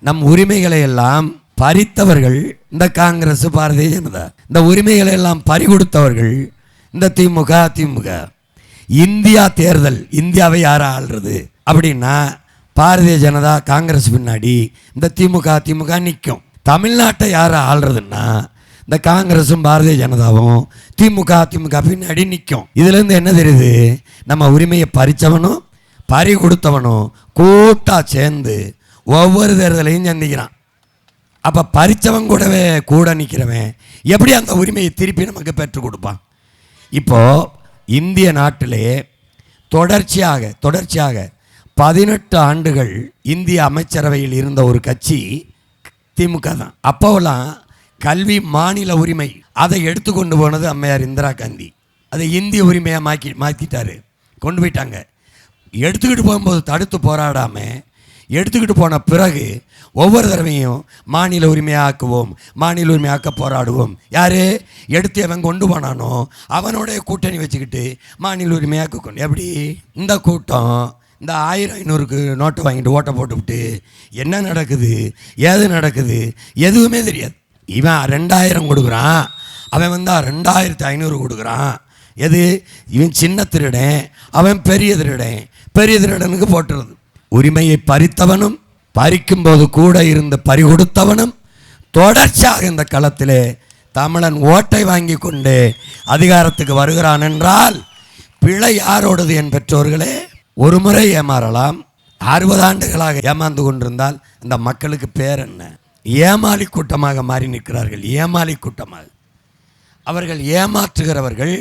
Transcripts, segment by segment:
நம் உரிமைகளை எல்லாம் பறித்தவர்கள் இந்த காங்கிரஸ், பாரதிய ஜனதா. இந்த உரிமைகளை எல்லாம் பறிகொடுத்தவர்கள் இந்த திமுக. இந்தியா தேர்தல், இந்தியாவை யாரை ஆள்றது அப்படின்னா பாரதிய ஜனதா காங்கிரஸ் பின்னாடி இந்த திமுக நிற்கும். தமிழ்நாட்டை யாரை ஆள்றதுன்னா இந்த காங்கிரஸும் பாரதிய ஜனதாவும் திமுக பின்னாடி நிற்கும். இதுலேருந்து என்ன தெரியுது? நம்ம உரிமையை பறித்தவனும் பறி கொடுத்தவனும் கூட்டா சேர்ந்து ஒவ்வொரு தேர்தலையும் சந்திக்கிறான். அப்போ பறித்தவன் கூட நிற்கிறவன் எப்படி அந்த உரிமையை திருப்பி நமக்கு பெற்றுக் கொடுப்பான்? இப்போது இந்திய நாட்டிலே தொடர்ச்சியாக 18 ஆண்டுகள் இந்திய அமைச்சரவையில் இருந்த ஒரு கட்சி திமுக தான். அப்போவெல்லாம் கல்வி மாநில உரிமை, அதை எடுத்துக்கொண்டு போனது அம்மையார் இந்திரா காந்தி. அதை இந்திய உரிமையாக மாற்றிட்டாரு, கொண்டு போயிட்டாங்க. எடுத்துக்கிட்டு போகும்போது தடுத்து போராடாமல் எடுத்துக்கிட்டு போன பிறகு ஒவ்வொரு தடவையும் மாநில உரிமையாக்க போராடுவோம். யார் எடுத்து அவன் கொண்டு போனானோ அவனோடைய கூட்டணி வச்சுக்கிட்டு மாநில உரிமையாக்க கொண்டு. எப்படி இந்த கூட்டம் இந்த 1000-500க்கு நோட்டை வாங்கிட்டு ஓட்டை போட்டுவிட்டு என்ன நடக்குது ஏது நடக்குது எதுவுமே தெரியாது. இவன் 2000 கொடுக்குறான், அவன் வந்தால் 2500 கொடுக்குறான். எது? இவன் சின்ன திருடன், அவன் பெரிய திருடனுக்கு போட்டுறது. உரிமையை பறித்தவனும் பறிக்கும்போது கூட இருந்து பறிகொடுத்தவனும் தொடர்ச்சியாக இந்த களத்திலே தமிழன் ஓட்டை வாங்கி கொண்டு அதிகாரத்துக்கு வருகிறான் என்றால் பிழை யாரோடது? என் பெற்றோர்களே. ஒரு முறை ஏமாறலாம், 60 ஆண்டுகளாக ஏமாந்து கொண்டிருந்தால் இந்த மக்களுக்கு பேர் என்ன? ஏமாளி கூட்டமாக மாறி நிற்கிறார்கள். ஏமாளி கூட்டமாக அவர்கள் ஏமாற்றுகிறவர்கள்.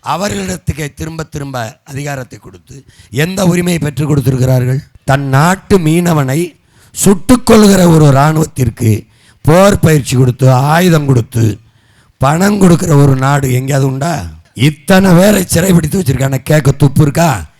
அவர்களிடத்துக்கு திரும்ப அதிகாரத்தை கொடுத்து எந்த உரிமையை பெற்றுக் கொடுத்திருக்கிறார்கள்? தன் நாட்டு மீனவனை சுட்டுக்கொள்கிற ஒரு இராணுவத்திற்கு போர் பயிற்சி கொடுத்து ஆயுதம் கொடுத்து பணம் கொடுக்கிற ஒரு நாடு எங்கேயாவது உண்டா? இத்தனை பேரை சிறைப்பிடித்து வச்சிருக்கான கேட்க துப்பு இருக்கா?